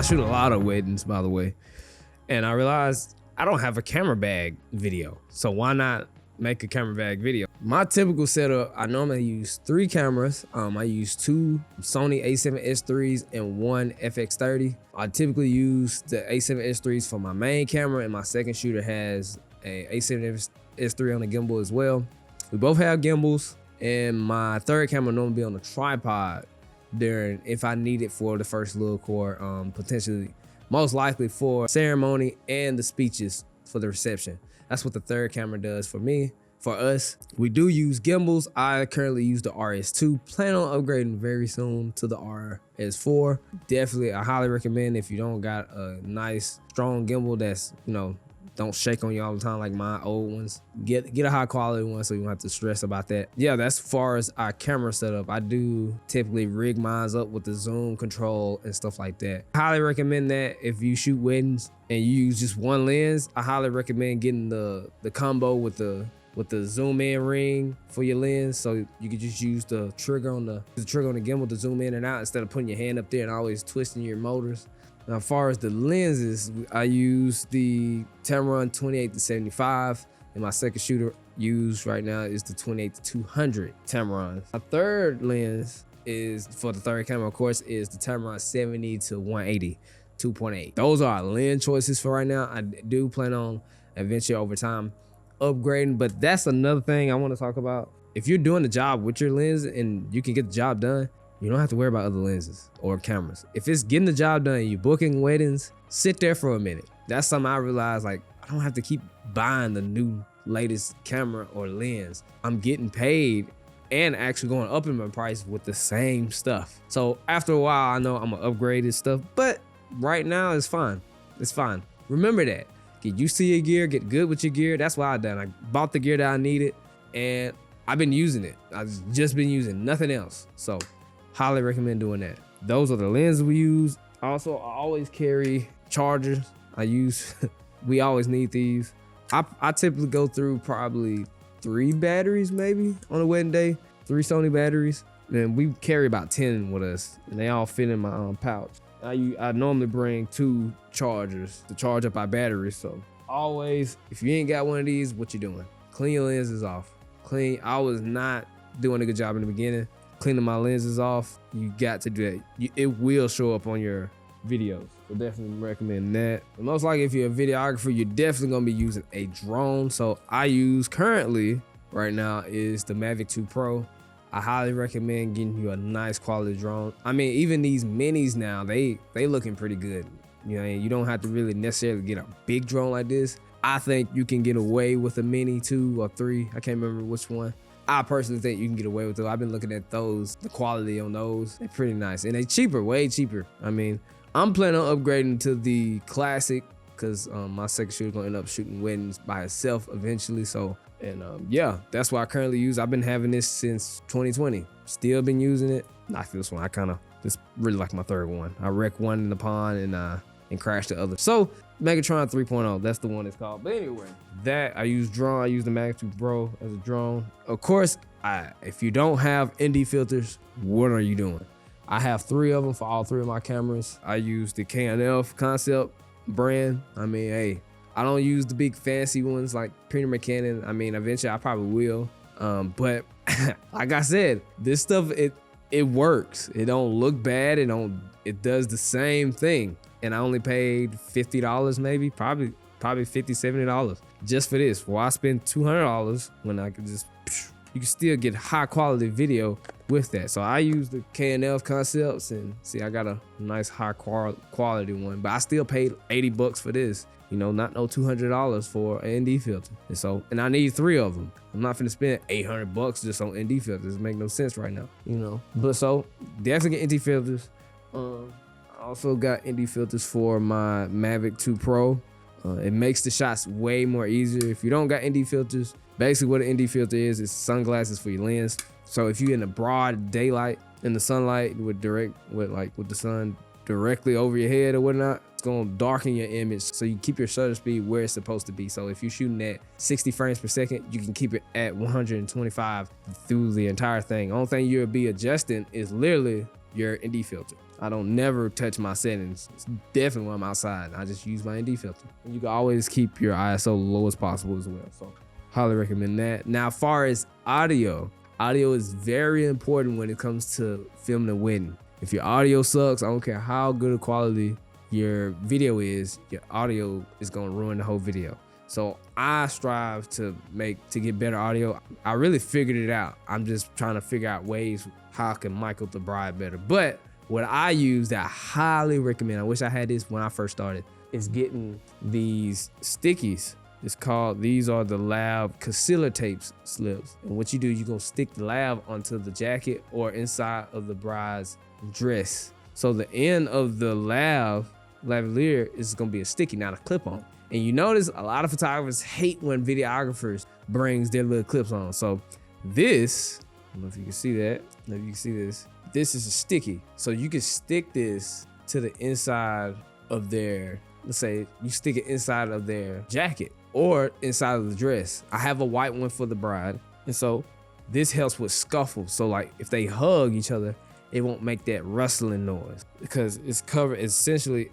shoot a lot of weddings, by the way. And I realized I don't have a camera bag video. So why not make a camera bag video? My typical setup, I normally use 3 cameras. I use 2 Sony A7S3s and 1 FX30. I typically use the A7S3s for my main camera, and my second shooter has a A7S3 on the gimbal as well. We both have gimbals, and my third camera normally be on a tripod during if I need it for the first look, or potentially most likely for ceremony and the speeches for the reception. That's what the third camera does for me. For us, we do use gimbals. I currently use the RS2. Plan on upgrading very soon to the RS4. Definitely, I highly recommend if you don't got a nice, strong gimbal that's, you know, don't shake on you all the time like my old ones. Get a high quality one so you don't have to stress about that. Yeah, that's as far as our camera setup. I do typically rig mine up with the zoom control and stuff like that. I highly recommend that if you shoot weddings and you use just one lens. I highly recommend getting the combo with the zoom in ring for your lens, so you can just use the trigger on the gimbal to zoom in and out instead of putting your hand up there and always twisting your motors. Now, as far as the lenses, I use the Tamron 28-75, and my second shooter used right now is the 28-200 Tamron. My third lens is for the third camera, of course, is the Tamron 70-180 2.8. Those are our lens choices for right now. I do plan on eventually over time upgrading, but that's another thing I want to talk about. If you're doing the job with your lens and you can get the job done, you don't have to worry about other lenses or cameras. If it's getting the job done and you're booking weddings, sit there for a minute. That's something I realized, like, I don't have to keep buying the new latest camera or lens. I'm getting paid and actually going up in my price with the same stuff. So after a while, I know I'm gonna upgrade this stuff, but right now it's fine. It's fine. Remember that. Get used to your gear, get good with your gear. That's what I done. I bought the gear that I needed and I've been using it. I've just been using nothing else. So highly recommend doing that. Those are the lenses we use. Also, I always carry chargers. We always need these. I typically go through probably 3 batteries maybe on a wedding day, 3 Sony batteries. And we carry about 10 with us and they all fit in my pouch. I normally bring 2 chargers to charge up our batteries. So always, if you ain't got one of these, what you doing? Clean your lenses off. Clean. I was not doing a good job in the beginning. Cleaning my lenses off, you got to do that. It will show up on your videos. So definitely recommend that. And most likely if you're a videographer, you're definitely gonna be using a drone. So I use currently right now is the Mavic 2 Pro. I highly recommend getting you a nice quality drone. I mean, even these minis now, they looking pretty good. You know, you don't have to really necessarily get a big drone like this. I think you can get away with a mini 2 or 3. I can't remember which one. I personally think you can get away with it. I've been looking at those, the quality on those, they're pretty nice. And they cheaper, way cheaper. I mean, I'm planning on upgrading to the classic because my second shooter gonna end up shooting weddings by itself eventually. So, and yeah, that's what I currently use. I've been having this since 2020. Still been using it. Not this one. I kind of just really like my third one. I wrecked one in the pond and crashed the other. So Megatron 3.0, that's the one it's called. But anyway, that I use drone. I use the Mavic 2 Pro as a drone. Of course, if you don't have ND filters, what are you doing? I have 3 of them for all 3 of my cameras. I use the K&F Concept brand. I mean, hey, I don't use the big fancy ones like Premium Canon. I mean, eventually I probably will. But like I said, this stuff, it works. It don't look bad. It does the same thing. And I only paid $50 maybe, probably $50, $70 just for this. Well, I spent $200 when I could just, you can still get high quality video with that. So I use the K&F Concepts and see, I got a nice high quality one, but I still paid $80 for this. You know, not no $200 for an ND filter. And I need 3 of them. I'm not finna spend $800 just on ND filters. It make no sense right now, you know. But so definitely get ND filters. I also got ND filters for my Mavic 2 Pro. It makes the shots way more easier. If you don't got ND filters, basically what an ND filter is sunglasses for your lens. So if you're in the broad daylight in the sunlight with the sun directly over your head or whatnot, it's gonna darken your image so you keep your shutter speed where it's supposed to be. So if you're shooting at 60 frames per second, you can keep it at 125 through the entire thing. Only thing you'll be adjusting is literally your ND filter. I don't never touch my settings. It's definitely when I'm outside. I just use my ND filter. And you can always keep your ISO low as possible as well. So highly recommend that. Now, as far as audio is very important when it comes to filming a wedding. If your audio sucks, I don't care how good a quality your video is, your audio is gonna ruin the whole video. So I strive to get better audio. I really figured it out. I'm just trying to figure out ways how I can mic up the bride better. But what I use that I highly recommend, I wish I had this when I first started, is getting these stickies. These are the lav concealer tapes slips. And what you do, you're gonna stick the lav onto the jacket or inside of the bride's dress. So the end of the lavalier is gonna be a sticky, not a clip on. And you notice a lot of photographers hate when videographers brings their little clips on. So this, I don't know if you can see that. Maybe you can see this. This is a sticky. So you can stick this to the inside of their, let's say you stick it inside of their jacket or inside of the dress. I have a white one for the bride. And so this helps with scuffles. So like if they hug each other, it won't make that rustling noise because it's covered. Essentially,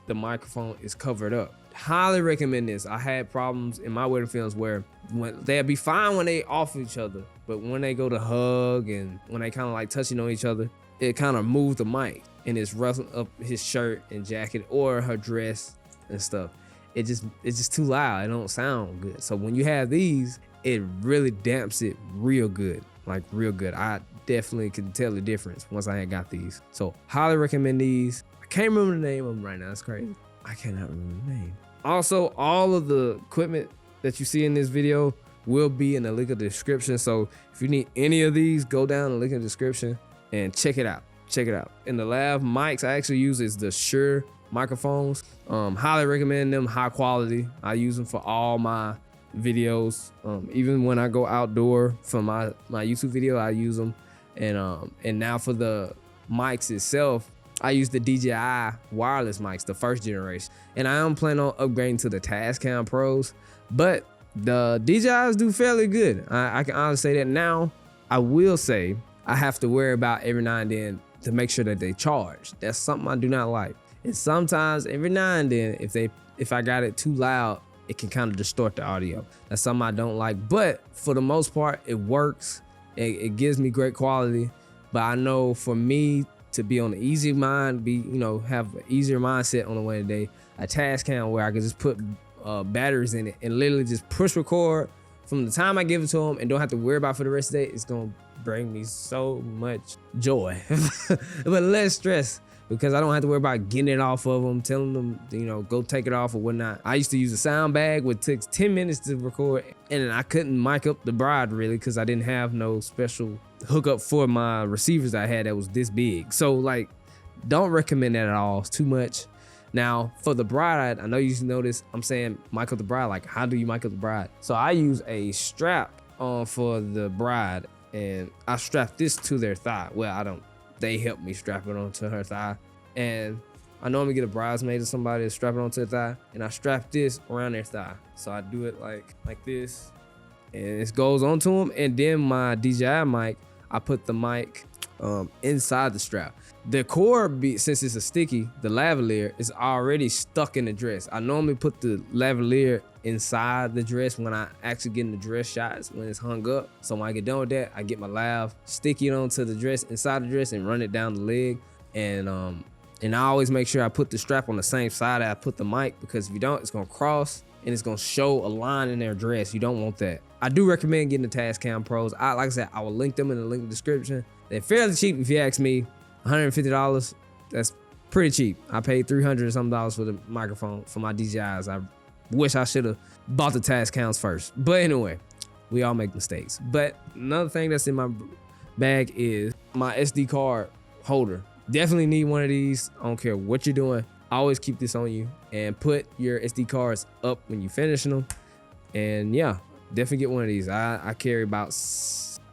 the microphone is covered up. Highly recommend this. I had problems in my wedding films where they'll be fine when they off each other, but when they go to hug and when they kind of like touching on each other, it kind of moves the mic and it's rustling up his shirt and jacket or her dress and stuff. It's just too loud. It don't sound good. So when you have these, it really damps it real good, like real good. I definitely can tell the difference once I had got these. So highly recommend these. I can't remember the name of them right now. It's crazy. I cannot remember the name. Also, all of the equipment that you see in this video will be in the link in the description. So if you need any of these, go down the link in the description and check it out. Check it out. And the lav mics I actually use is the Shure microphones. Highly recommend them, high quality. I use them for all my videos. Even when I go outdoor for my YouTube video, I use them. And now for the mics itself, I use the DJI wireless mics, the first generation. And I am planning on upgrading to the TASCAM Pros, but the DJIs do fairly good. I can honestly say that now. I will say I have to worry about every now and then to make sure that they charge. That's something I do not like. And sometimes every now and then, if I got it too loud, it can kind of distort the audio. That's something I don't like, but for the most part, it works. It gives me great quality, but I know for me to be on the easy mind, have an easier mindset on the way today, a TASCAM where I can just put batteries in it and literally just push record from the time I give it to them and don't have to worry about for the rest of the day. It's gonna bring me so much joy, but less stress because I don't have to worry about getting it off of them, telling them, go take it off or whatnot. I used to use a sound bag, which takes 10 minutes to record, and I couldn't mic up the bride really because I didn't have no special hookup for my receivers I had that was this big. So like, don't recommend that at all. It's too much. Now for the bride, I know you notice I'm saying mic up the bride. Like, how do you mic up the bride? So I use a strap for the bride, and I strap this to their thigh. Well, I don't. They help me strap it onto her thigh, and I normally get a bridesmaid or somebody to strap it onto their thigh, and I strap this around their thigh. So I do it like this, and it goes onto them, and then my DJI mic, I put the mic inside the strap. The cord, since it's a sticky, the lavalier is already stuck in the dress. I normally put the lavalier inside the dress when I actually get in the dress shots when it's hung up. So when I get done with that, I get my lav, stick it onto the dress, inside the dress, and run it down the leg. And I always make sure I put the strap on the same side that I put the mic, because if you don't, it's gonna cross and it's gonna show a line in their dress. You don't want that. I do recommend getting the TASCAM Pros. Like I said, I will link them in the link description. They're fairly cheap if you ask me. $150, that's pretty cheap. I paid $300 or something for the microphone for my DJIs. I wish I should have bought the TASCAMs first. But anyway, we all make mistakes. But another thing that's in my bag is my SD card holder. Definitely need one of these. I don't care what you're doing. Always keep this on you and put your SD cards up when you're finishing them. And yeah, definitely get one of these. I carry about,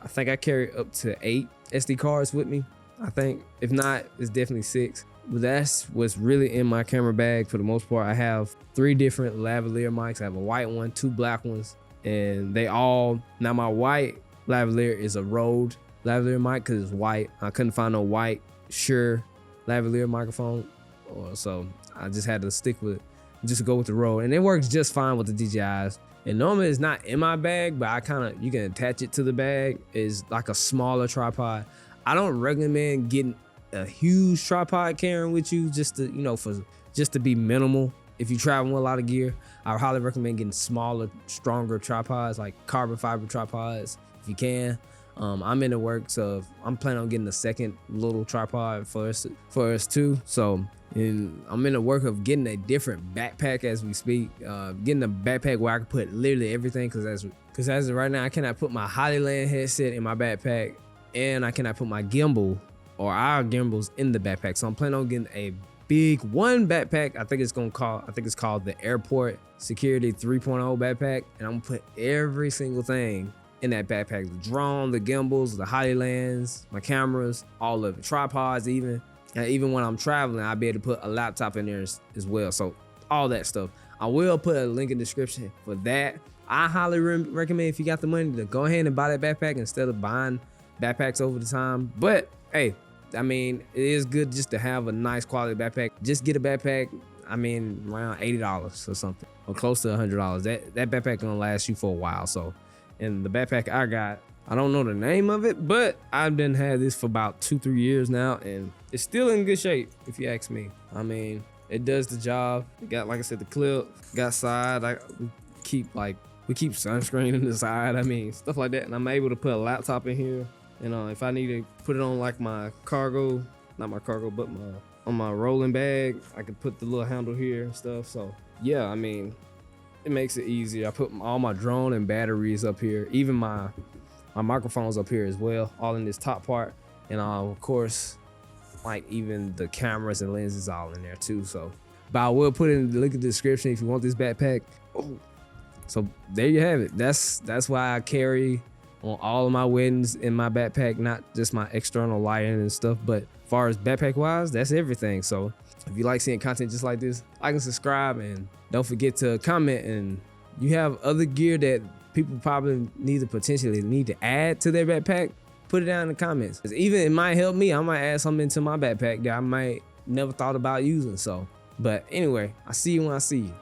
I think I carry up to 8 SD cards with me. I think if not, it's definitely 6. But that's what's really in my camera bag for the most part. I have 3 different lavalier mics. I have a white one, 2 black ones, and they all, now my white lavalier is a Rode lavalier mic because it's white. I couldn't find no white Shure lavalier microphone, or so I just had to stick with, just go with the Rode, and it works just fine with the DJIs. And normally it's not in my bag, but I kind of, you can attach it to the bag. It's like a smaller tripod. I don't recommend getting a huge tripod carrying with you, just to, you know, just to be minimal. If you travel with a lot of gear, I highly recommend getting smaller, stronger tripods, like carbon fiber tripods, if you can. I'm in the works of, I'm planning on getting a second little tripod for us too. So, and I'm in the work of getting a different backpack as we speak. Getting a backpack where I can put literally everything, because as of right now, I cannot put my Hollyland headset in my backpack, and I cannot put my gimbal or our gimbals in the backpack. So I'm planning on getting a big one backpack. I think it's called the Airport Security 3.0 backpack, and I'm gonna put every single thing in that backpack: the drone, the gimbals, the Hollylands, my cameras, all of it, tripods even. And even when I'm traveling, I'll be able to put a laptop in there as well. So all that stuff. I will put a link in the description for that. I highly recommend, if you got the money, to go ahead and buy that backpack instead of buying backpacks over the time. But hey, I mean, it is good just to have a nice quality backpack. Just get a backpack, I mean, around $80 or something, or close to $100. That backpack gonna last you for a while. So, and the backpack I got, I don't know the name of it, but I've been had this for about 2-3 years now, and it's still in good shape, if you ask me. I mean, it does the job. It got, like I said, the clip, got side. We keep sunscreen in the side. I mean, stuff like that. And I'm able to put a laptop in here. And if I need to put it on like my cargo, not my cargo, but on my rolling bag, I can put the little handle here and stuff. So yeah, I mean, it makes it easier. I put all my drone and batteries up here, even my microphones up here as well, all in this top part. And of course, like even the cameras and lenses all in there too. So, but I will put it in the link in the description if you want this backpack. Oh, so there you have it. That's why I carry on all of my weddings in my backpack, not just my external lighting and stuff, but as far as backpack wise, that's everything. So if you like seeing content just like this, like and subscribe, and don't forget to comment. And you have other gear that people probably potentially need to add to their backpack, put it down in the comments. 'Cause even it might help me. I might add something into my backpack that I might never thought about using. So, but anyway, I see you when I see you.